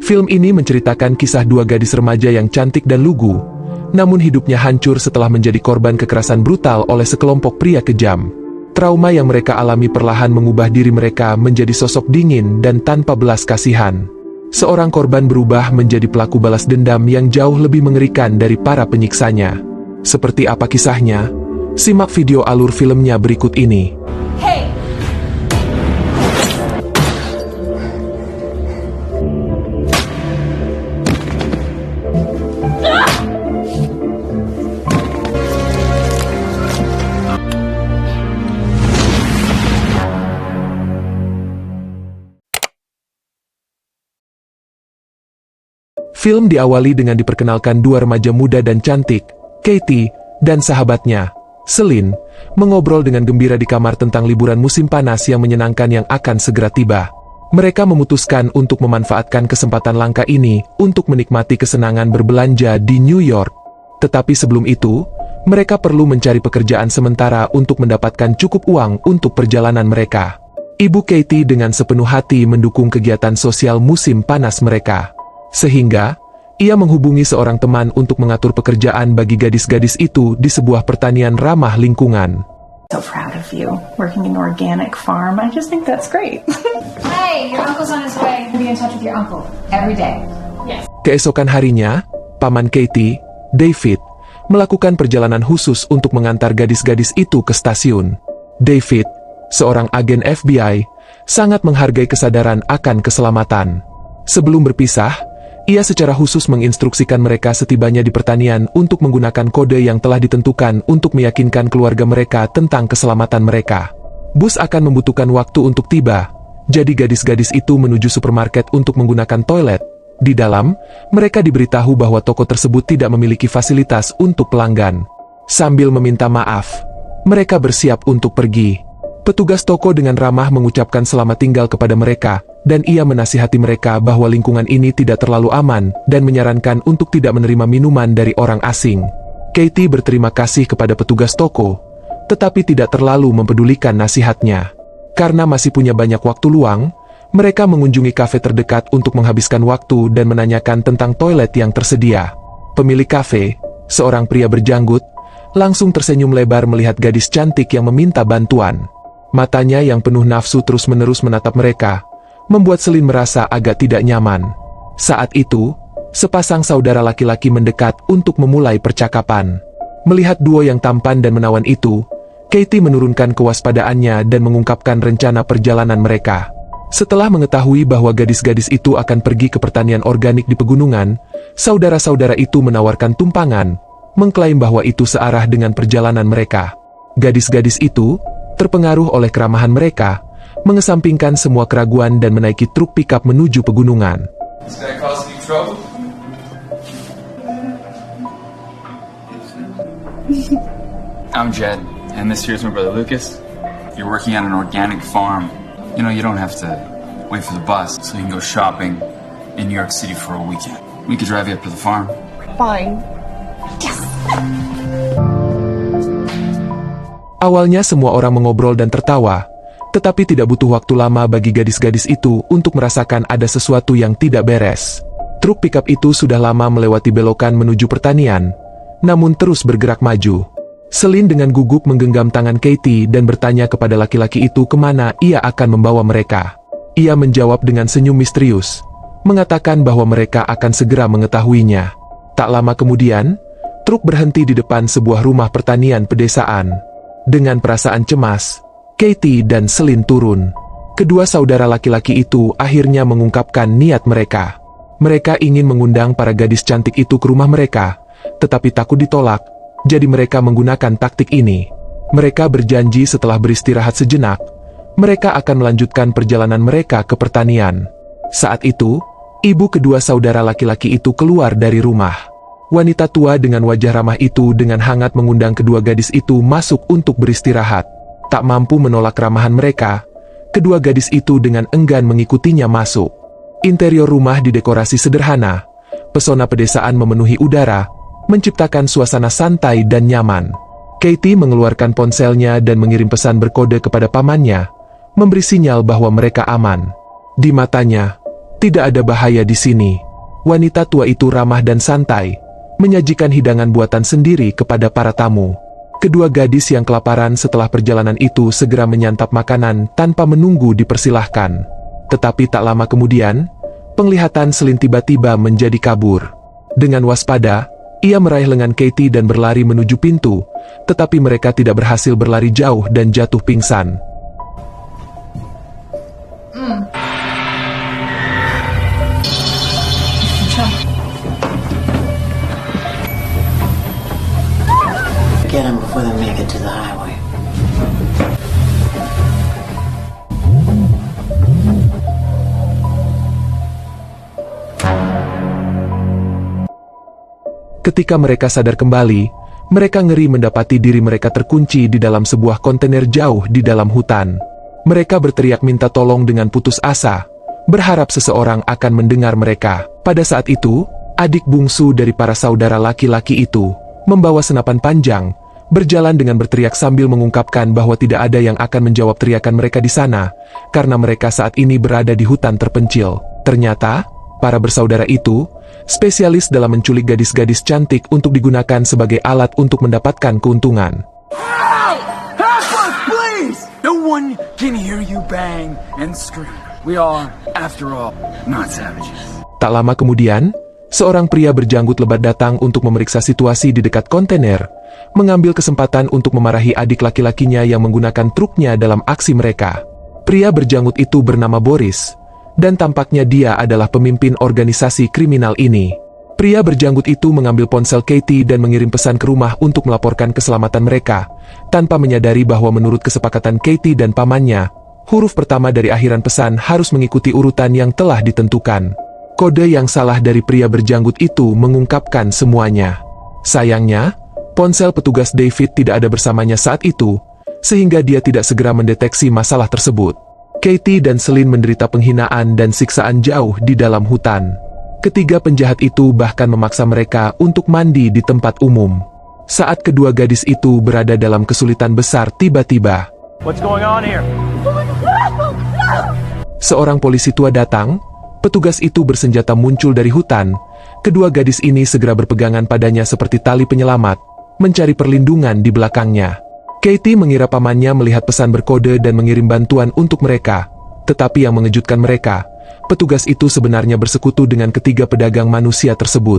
Film ini menceritakan kisah dua gadis remaja yang cantik dan lugu, namun hidupnya hancur setelah menjadi korban kekerasan brutal oleh sekelompok pria kejam. Trauma yang mereka alami perlahan mengubah diri mereka menjadi sosok dingin dan tanpa belas kasihan. Seorang korban berubah menjadi pelaku balas dendam yang jauh lebih mengerikan dari para penyiksanya. Seperti apa kisahnya? Simak video alur filmnya berikut ini. Hey! Film diawali dengan diperkenalkan dua remaja muda dan cantik, Katie dan sahabatnya, Celine, mengobrol dengan gembira di kamar tentang liburan musim panas yang menyenangkan yang akan segera tiba. Mereka memutuskan untuk memanfaatkan kesempatan langka ini untuk menikmati kesenangan berbelanja di New York. Tetapi sebelum itu, mereka perlu mencari pekerjaan sementara untuk mendapatkan cukup uang untuk perjalanan mereka. Ibu Katie dengan sepenuh hati mendukung kegiatan sosial musim panas mereka. Sehingga, ia menghubungi seorang teman untuk mengatur pekerjaan bagi gadis-gadis itu di sebuah pertanian ramah lingkungan. So proud of you, working in an organic farm. I just think that's great. Hey, your uncle's on his way. Be in touch with your uncle every day. Yes. Keesokan harinya, paman Katie, David, melakukan perjalanan khusus untuk mengantar gadis-gadis itu ke stasiun. David, seorang agen FBI, sangat menghargai kesadaran akan keselamatan. Sebelum berpisah, ia secara khusus menginstruksikan mereka setibanya di pertanian untuk menggunakan kode yang telah ditentukan untuk meyakinkan keluarga mereka tentang keselamatan mereka. Bus akan membutuhkan waktu untuk tiba, jadi gadis-gadis itu menuju supermarket untuk menggunakan toilet. Di dalam, mereka diberitahu bahwa toko tersebut tidak memiliki fasilitas untuk pelanggan. Sambil meminta maaf, mereka bersiap untuk pergi. Petugas toko dengan ramah mengucapkan selamat tinggal kepada mereka, dan ia menasihati mereka bahwa lingkungan ini tidak terlalu aman, dan menyarankan untuk tidak menerima minuman dari orang asing. Katie berterima kasih kepada petugas toko, tetapi tidak terlalu mempedulikan nasihatnya. Karena masih punya banyak waktu luang, mereka mengunjungi kafe terdekat untuk menghabiskan waktu dan menanyakan tentang toilet yang tersedia. Pemilik kafe, seorang pria berjanggut, langsung tersenyum lebar melihat gadis cantik yang meminta bantuan. Matanya yang penuh nafsu terus-menerus menatap mereka, membuat Celine merasa agak tidak nyaman. Saat itu, sepasang saudara laki-laki mendekat untuk memulai percakapan. Melihat duo yang tampan dan menawan itu, Katie menurunkan kewaspadaannya dan mengungkapkan rencana perjalanan mereka. Setelah mengetahui bahwa gadis-gadis itu akan pergi ke pertanian organik di pegunungan, saudara-saudara itu menawarkan tumpangan, mengklaim bahwa itu searah dengan perjalanan mereka. Gadis-gadis itu terpengaruh oleh keramahan mereka, mengesampingkan semua keraguan dan menaiki truk pickup menuju pegunungan. I'm Jed, and this here's my brother Lucas. You're working on an organic farm. You know, you don't have to wait for the bus, so you can go shopping in New York City for a weekend. We could drive you up to the farm. Fine. Awalnya semua orang mengobrol dan tertawa, tetapi tidak butuh waktu lama bagi gadis-gadis itu untuk merasakan ada sesuatu yang tidak beres. Truk pickup itu sudah lama melewati belokan menuju pertanian, namun terus bergerak maju. Celine dengan gugup menggenggam tangan Katie dan bertanya kepada laki-laki itu kemana ia akan membawa mereka. Ia menjawab dengan senyum misterius, mengatakan bahwa mereka akan segera mengetahuinya. Tak lama kemudian, truk berhenti di depan sebuah rumah pertanian pedesaan. Dengan perasaan cemas, Katie dan Celine turun. Kedua saudara laki-laki itu akhirnya mengungkapkan niat mereka. Mereka ingin mengundang para gadis cantik itu ke rumah mereka, tetapi takut ditolak, jadi mereka menggunakan taktik ini. Mereka berjanji setelah beristirahat sejenak, mereka akan melanjutkan perjalanan mereka ke pertanian. Saat itu, ibu kedua saudara laki-laki itu keluar dari rumah. Wanita tua dengan wajah ramah itu dengan hangat mengundang kedua gadis itu masuk untuk beristirahat. Tak mampu menolak ramahan mereka, kedua gadis itu dengan enggan mengikutinya masuk. Interior rumah didekorasi sederhana, pesona pedesaan memenuhi udara, menciptakan suasana santai dan nyaman. Katie mengeluarkan ponselnya dan mengirim pesan berkode kepada pamannya, memberi sinyal bahwa mereka aman. Di matanya, Tidak ada bahaya di sini. Wanita tua itu ramah dan santai, menyajikan hidangan buatan sendiri kepada para tamu. Kedua gadis yang kelaparan setelah perjalanan itu segera menyantap makanan tanpa menunggu dipersilahkan. Tetapi tak lama kemudian, penglihatan Selin tiba-tiba menjadi kabur. Dengan waspada, ia meraih lengan Katie dan berlari menuju pintu, tetapi mereka tidak berhasil berlari jauh dan jatuh pingsan. Get them before they make it to the highway. Ketika mereka sadar kembali, mereka ngeri mendapati diri mereka terkunci di dalam sebuah kontainer jauh di dalam hutan. Mereka berteriak minta tolong dengan putus asa, berharap seseorang akan mendengar mereka. Pada saat itu, adik bungsu dari para saudara laki-laki itu membawa senapan panjang, berjalan dengan berteriak sambil mengungkapkan bahwa tidak ada yang akan menjawab teriakan mereka di sana, karena mereka saat ini berada di hutan terpencil. Ternyata, para bersaudara itu spesialis dalam menculik gadis-gadis cantik untuk digunakan sebagai alat untuk mendapatkan keuntungan. Help us, please! No one can hear you bang and scream. We are, after all, not savages. Tak lama kemudian, seorang pria berjanggut lebat datang untuk memeriksa situasi di dekat kontainer, mengambil kesempatan untuk memarahi adik laki-lakinya yang menggunakan truknya dalam aksi mereka. Pria berjanggut itu bernama Boris, dan tampaknya dia adalah pemimpin organisasi kriminal ini. Pria berjanggut itu mengambil ponsel Katie dan mengirim pesan ke rumah untuk melaporkan keselamatan mereka, tanpa menyadari bahwa menurut kesepakatan Katie dan pamannya, huruf pertama dari akhiran pesan harus mengikuti urutan yang telah ditentukan. Kode yang salah dari pria berjanggut itu mengungkapkan semuanya. Sayangnya, ponsel petugas David tidak ada bersamanya saat itu, sehingga dia tidak segera mendeteksi masalah tersebut. Katie dan Selin menderita penghinaan dan siksaan jauh di dalam hutan. Ketiga penjahat itu bahkan memaksa mereka untuk mandi di tempat umum. Saat kedua gadis itu berada dalam kesulitan besar, tiba-tiba What's going on here? seorang polisi tua datang. Petugas itu bersenjata muncul dari hutan. Kedua gadis ini segera berpegangan padanya seperti tali penyelamat, mencari perlindungan di belakangnya. Katie mengira pamannya melihat pesan berkode dan mengirim bantuan untuk mereka. Tetapi yang mengejutkan mereka, petugas itu sebenarnya bersekutu dengan ketiga pedagang manusia tersebut.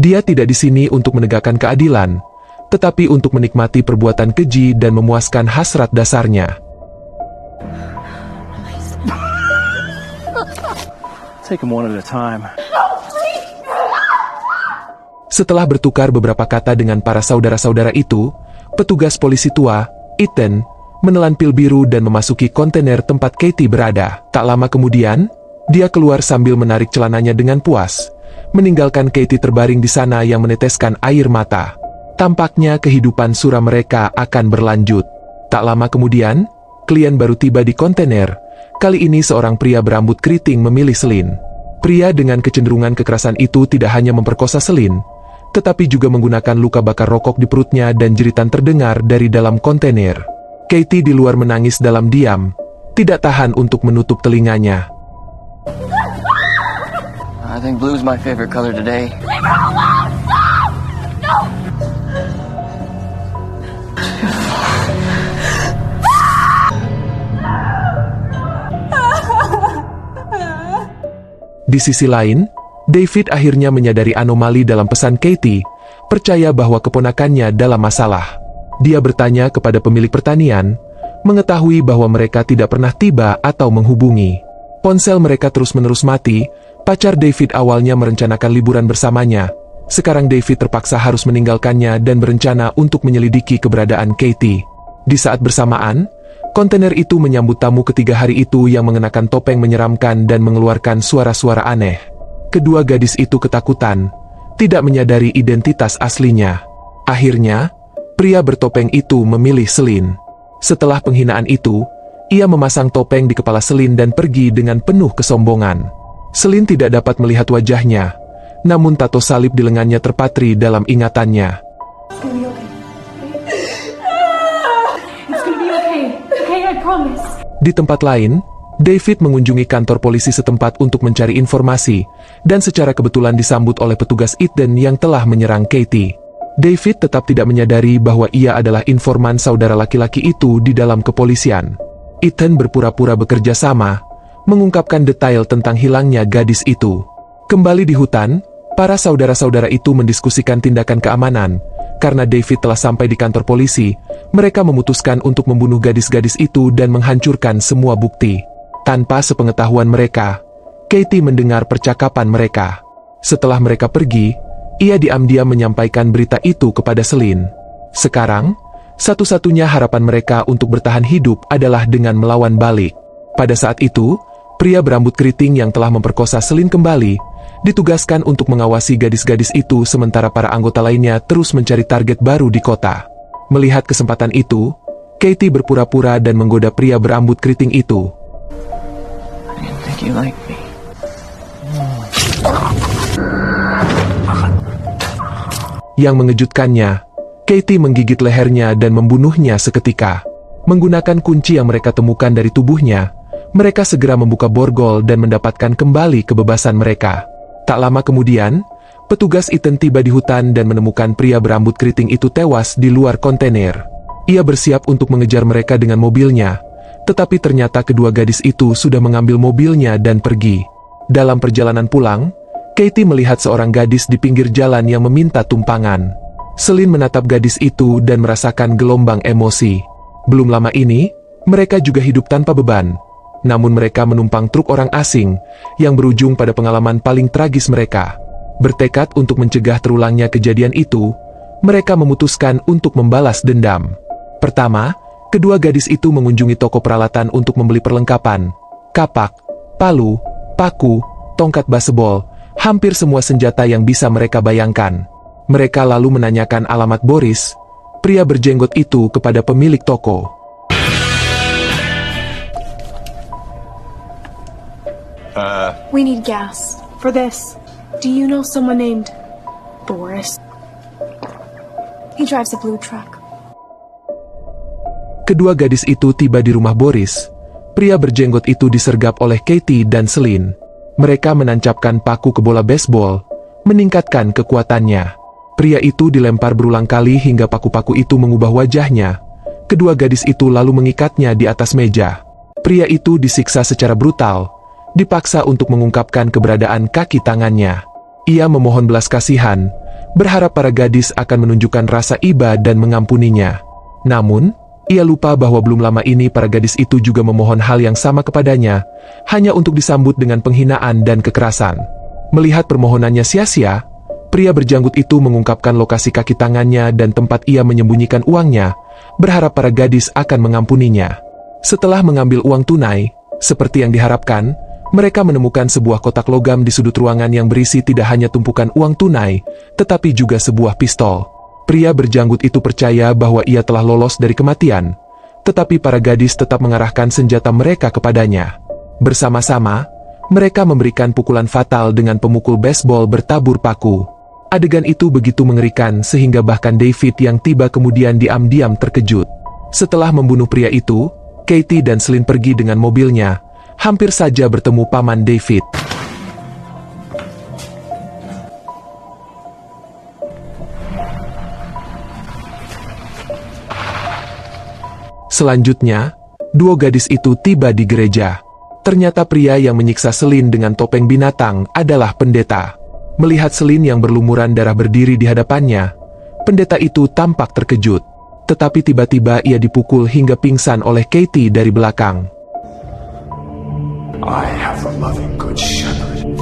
Dia tidak di sini untuk menegakkan keadilan, tetapi untuk menikmati perbuatan keji dan memuaskan hasrat dasarnya. Take them one at a time. Setelah bertukar beberapa kata dengan para saudara-saudara itu, petugas polisi tua, Ethan, menelan pil biru dan memasuki kontainer tempat Katie berada. Tak lama kemudian, dia keluar sambil menarik celananya dengan puas, meninggalkan Katie terbaring di sana yang meneteskan air mata. Tampaknya kehidupan suram mereka akan berlanjut. Tak lama kemudian, klien baru tiba di kontainer. Kali ini seorang pria berambut keriting memilih Selin. Pria dengan kecenderungan kekerasan itu tidak hanya memperkosa Selin, tetapi juga menggunakan luka bakar rokok di perutnya dan jeritan terdengar dari dalam kontainer. Katie di luar menangis dalam diam, tidak tahan untuk menutup telinganya. I think blue's my favorite color today. Leave her alone! Stop! No! Di sisi lain, David akhirnya menyadari anomali dalam pesan Katie, percaya bahwa keponakannya dalam masalah. Dia bertanya kepada pemilik pertanian, mengetahui bahwa mereka tidak pernah tiba atau menghubungi. Ponsel mereka terus-menerus mati. Pacar David awalnya merencanakan liburan bersamanya. Sekarang David terpaksa harus meninggalkannya dan berencana untuk menyelidiki keberadaan Katie. Di saat bersamaan, kontainer itu menyambut tamu ketiga hari itu yang mengenakan topeng menyeramkan dan mengeluarkan suara-suara aneh. Kedua gadis itu ketakutan, tidak menyadari identitas aslinya. Akhirnya, pria bertopeng itu memilih Selin. Setelah penghinaan itu, ia memasang topeng di kepala Selin dan pergi dengan penuh kesombongan. Selin tidak dapat melihat wajahnya, namun tato salib di lengannya terpatri dalam ingatannya. It's gonna be okay. Okay, I promise. Di tempat lain, David mengunjungi kantor polisi setempat untuk mencari informasi, dan secara kebetulan disambut oleh petugas Ethan yang telah menyerang Katie. David tetap tidak menyadari bahwa ia adalah informan saudara laki-laki itu di dalam kepolisian. Ethan berpura-pura bekerja sama, mengungkapkan detail tentang hilangnya gadis itu. Kembali di hutan, para saudara-saudara itu mendiskusikan tindakan keamanan. Karena David telah sampai di kantor polisi, mereka memutuskan untuk membunuh gadis-gadis itu dan menghancurkan semua bukti. Tanpa sepengetahuan mereka, Katie mendengar percakapan mereka. Setelah mereka pergi, ia diam-diam menyampaikan berita itu kepada Celine. Sekarang, satu-satunya harapan mereka untuk bertahan hidup adalah dengan melawan balik. Pada saat itu, pria berambut keriting yang telah memperkosa Celine kembali, ditugaskan untuk mengawasi gadis-gadis itu sementara para anggota lainnya terus mencari target baru di kota. Melihat kesempatan itu, Katie berpura-pura dan menggoda pria berambut keriting itu. I didn't think you liked me. Yang mengejutkannya, Katie menggigit lehernya dan membunuhnya seketika. Menggunakan kunci yang mereka temukan dari tubuhnya, mereka segera membuka borgol dan mendapatkan kembali kebebasan mereka. Tak lama kemudian, petugas Ethan tiba di hutan dan menemukan pria berambut keriting itu tewas di luar kontainer. Ia bersiap untuk mengejar mereka dengan mobilnya, tetapi ternyata kedua gadis itu sudah mengambil mobilnya dan pergi. Dalam perjalanan pulang, Katie melihat seorang gadis di pinggir jalan yang meminta tumpangan. Celine menatap gadis itu dan merasakan gelombang emosi. Belum lama ini, mereka juga hidup tanpa beban. Namun mereka menumpang truk orang asing, yang berujung pada pengalaman paling tragis mereka. Bertekad untuk mencegah terulangnya kejadian itu, mereka memutuskan untuk membalas dendam. Pertama, kedua gadis itu mengunjungi toko peralatan untuk membeli perlengkapan. Kapak, palu, paku, tongkat baseball, hampir semua senjata yang bisa mereka bayangkan. Mereka lalu menanyakan alamat Boris, pria berjenggot itu, kepada pemilik toko. We need gas. For this, do you know someone named Boris? He drives a blue truck. Kedua gadis itu tiba di rumah Boris. Pria berjenggot itu disergap oleh Katie dan Celine. Mereka menancapkan paku ke bola baseball, meningkatkan kekuatannya. Pria itu dilempar berulang kali hingga paku-paku itu mengubah wajahnya. Kedua gadis itu lalu mengikatnya di atas meja. Pria itu disiksa secara brutal, dipaksa untuk mengungkapkan keberadaan kaki tangannya. Ia memohon belas kasihan, berharap para gadis akan menunjukkan rasa iba dan mengampuninya. Namun, ia lupa bahwa belum lama ini para gadis itu juga memohon hal yang sama kepadanya, hanya untuk disambut dengan penghinaan dan kekerasan. Melihat permohonannya sia-sia, pria berjanggut itu mengungkapkan lokasi kaki tangannya dan tempat ia menyembunyikan uangnya, berharap para gadis akan mengampuninya. Setelah mengambil uang tunai, seperti yang diharapkan, mereka menemukan sebuah kotak logam di sudut ruangan yang berisi tidak hanya tumpukan uang tunai, tetapi juga sebuah pistol. Pria berjanggut itu percaya bahwa ia telah lolos dari kematian, tetapi para gadis tetap mengarahkan senjata mereka kepadanya. Bersama-sama, mereka memberikan pukulan fatal dengan pemukul baseball bertabur paku. Adegan itu begitu mengerikan sehingga bahkan David yang tiba kemudian diam-diam terkejut. Setelah membunuh pria itu, Katie dan Celine pergi dengan mobilnya, hampir saja bertemu paman David. Selanjutnya, dua gadis itu tiba di gereja. Ternyata pria yang menyiksa Celine dengan topeng binatang adalah pendeta. Melihat Celine yang berlumuran darah berdiri di hadapannya, pendeta itu tampak terkejut. Tetapi tiba-tiba ia dipukul hingga pingsan oleh Katie dari belakang. I have a loving good shepherd.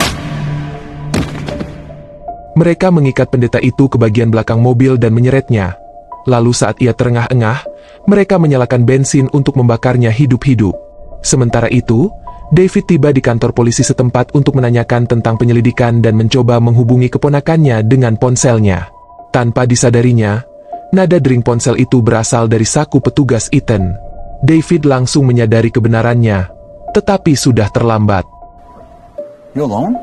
Mereka mengikat pendeta itu ke bagian belakang mobil dan menyeretnya. Lalu saat ia terengah-engah, mereka menyalakan bensin untuk membakarnya hidup-hidup. Sementara itu, David tiba di kantor polisi setempat untuk menanyakan tentang penyelidikan dan mencoba menghubungi keponakannya dengan ponselnya. Tanpa disadarinya, nada dering ponsel itu berasal dari saku petugas Ethan. David langsung menyadari kebenarannya, tetapi sudah terlambat. You alone?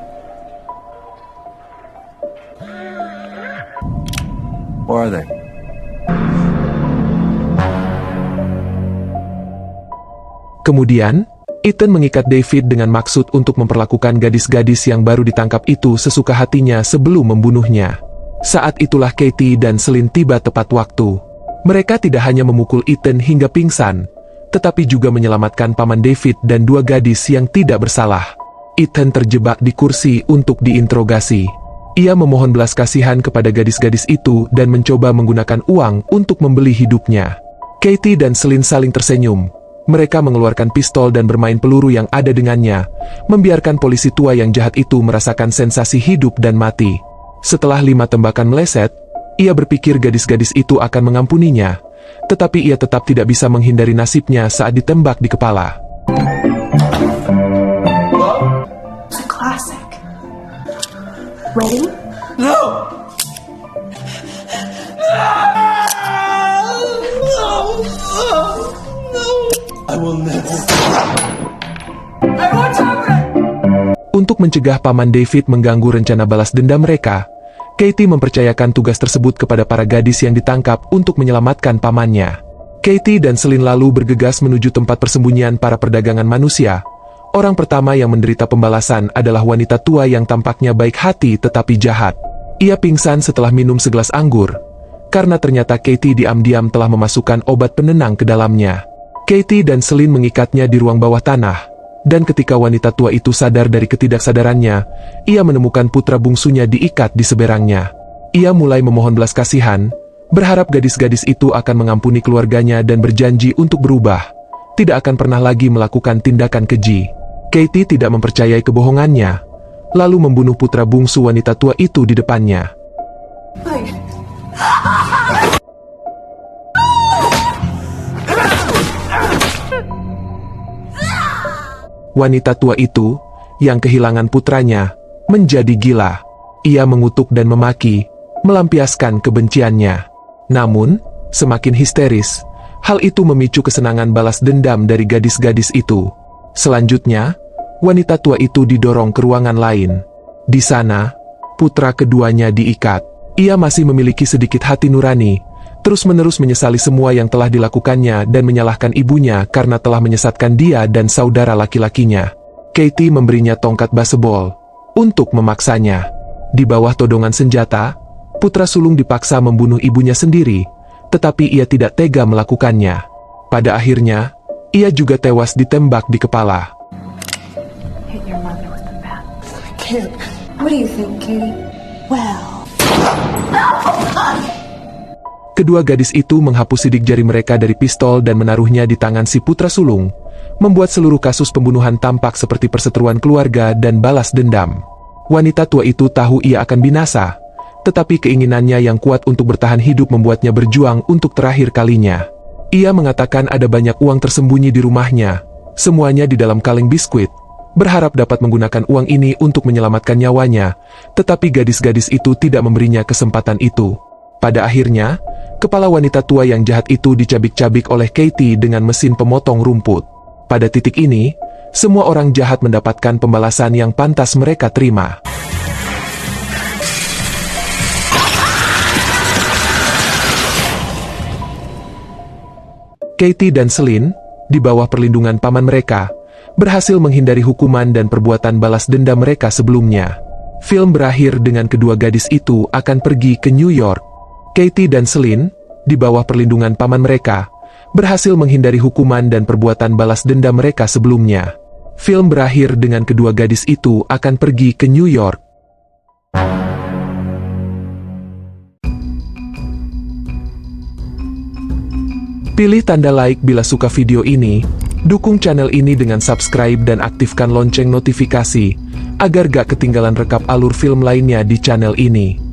Where are they? Kemudian, Ethan mengikat David dengan maksud untuk memperlakukan gadis-gadis yang baru ditangkap itu sesuka hatinya sebelum membunuhnya. Saat itulah Katie dan Celine tiba tepat waktu. Mereka tidak hanya memukul Ethan hingga pingsan, tetapi juga menyelamatkan paman David dan 2 gadis yang tidak bersalah. Ethan terjebak di kursi untuk diinterogasi. Ia memohon belas kasihan kepada gadis-gadis itu dan mencoba menggunakan uang untuk membeli hidupnya. Katie dan Celine saling tersenyum. Mereka mengeluarkan pistol dan bermain peluru yang ada dengannya, membiarkan polisi tua yang jahat itu merasakan sensasi hidup dan mati. Setelah 5 tembakan meleset, ia berpikir gadis-gadis itu akan mengampuninya, tetapi ia tetap tidak bisa menghindari nasibnya saat ditembak di kepala. It's a classic. Ready? Untuk mencegah paman David mengganggu rencana balas dendam mereka, Katie mempercayakan tugas tersebut kepada para gadis yang ditangkap untuk menyelamatkan pamannya. Katie dan Celine lalu bergegas menuju tempat persembunyian para perdagangan manusia. Orang pertama yang menderita pembalasan adalah wanita tua yang tampaknya baik hati tetapi jahat. Ia pingsan setelah minum segelas anggur, karena ternyata Katie diam-diam telah memasukkan obat penenang ke dalamnya. Katie dan Celine mengikatnya di ruang bawah tanah, dan ketika wanita tua itu sadar dari ketidaksadarannya, ia menemukan putra bungsunya diikat di seberangnya. Ia mulai memohon belas kasihan, berharap gadis-gadis itu akan mengampuni keluarganya dan berjanji untuk berubah, tidak akan pernah lagi melakukan tindakan keji. Katie tidak mempercayai kebohongannya, lalu membunuh putra bungsu wanita tua itu di depannya. Wanita tua itu, yang kehilangan putranya, menjadi gila. Ia mengutuk dan memaki, melampiaskan kebenciannya. Namun, semakin histeris, hal itu memicu kesenangan balas dendam dari gadis-gadis itu. Selanjutnya, wanita tua itu didorong ke ruangan lain. Di sana, putra keduanya diikat. Ia masih memiliki sedikit hati nurani, terus-menerus menyesali semua yang telah dilakukannya dan menyalahkan ibunya karena telah menyesatkan dia dan saudara laki-lakinya. Katie memberinya tongkat baseball untuk memaksanya. Di bawah todongan senjata, putra sulung dipaksa membunuh ibunya sendiri, tetapi ia tidak tega melakukannya. Pada akhirnya, ia juga tewas ditembak di kepala. Hit your mother with the bat. What do you think, Katie? Well. Kedua gadis itu menghapus sidik jari mereka dari pistol dan menaruhnya di tangan si putra sulung, membuat seluruh kasus pembunuhan tampak seperti perseteruan keluarga dan balas dendam. Wanita tua itu tahu ia akan binasa, tetapi keinginannya yang kuat untuk bertahan hidup membuatnya berjuang untuk terakhir kalinya. Ia mengatakan ada banyak uang tersembunyi di rumahnya, semuanya di dalam kaleng biskuit, berharap dapat menggunakan uang ini untuk menyelamatkan nyawanya, tetapi gadis-gadis itu tidak memberinya kesempatan itu. Pada akhirnya, kepala wanita tua yang jahat itu dicabik-cabik oleh Katie dengan mesin pemotong rumput. Pada titik ini, semua orang jahat mendapatkan pembalasan yang pantas mereka terima. Katie dan Celine, di bawah perlindungan paman mereka, berhasil menghindari hukuman dan perbuatan balas dendam mereka sebelumnya. Film berakhir dengan kedua gadis itu akan pergi ke New York. Katie dan Celine, di bawah perlindungan paman mereka, berhasil menghindari hukuman dan perbuatan balas dendam mereka sebelumnya. Film berakhir dengan kedua gadis itu akan pergi ke New York. Pilih tanda like bila suka video ini, dukung channel ini dengan subscribe dan aktifkan lonceng notifikasi, agar gak ketinggalan rekap alur film lainnya di channel ini.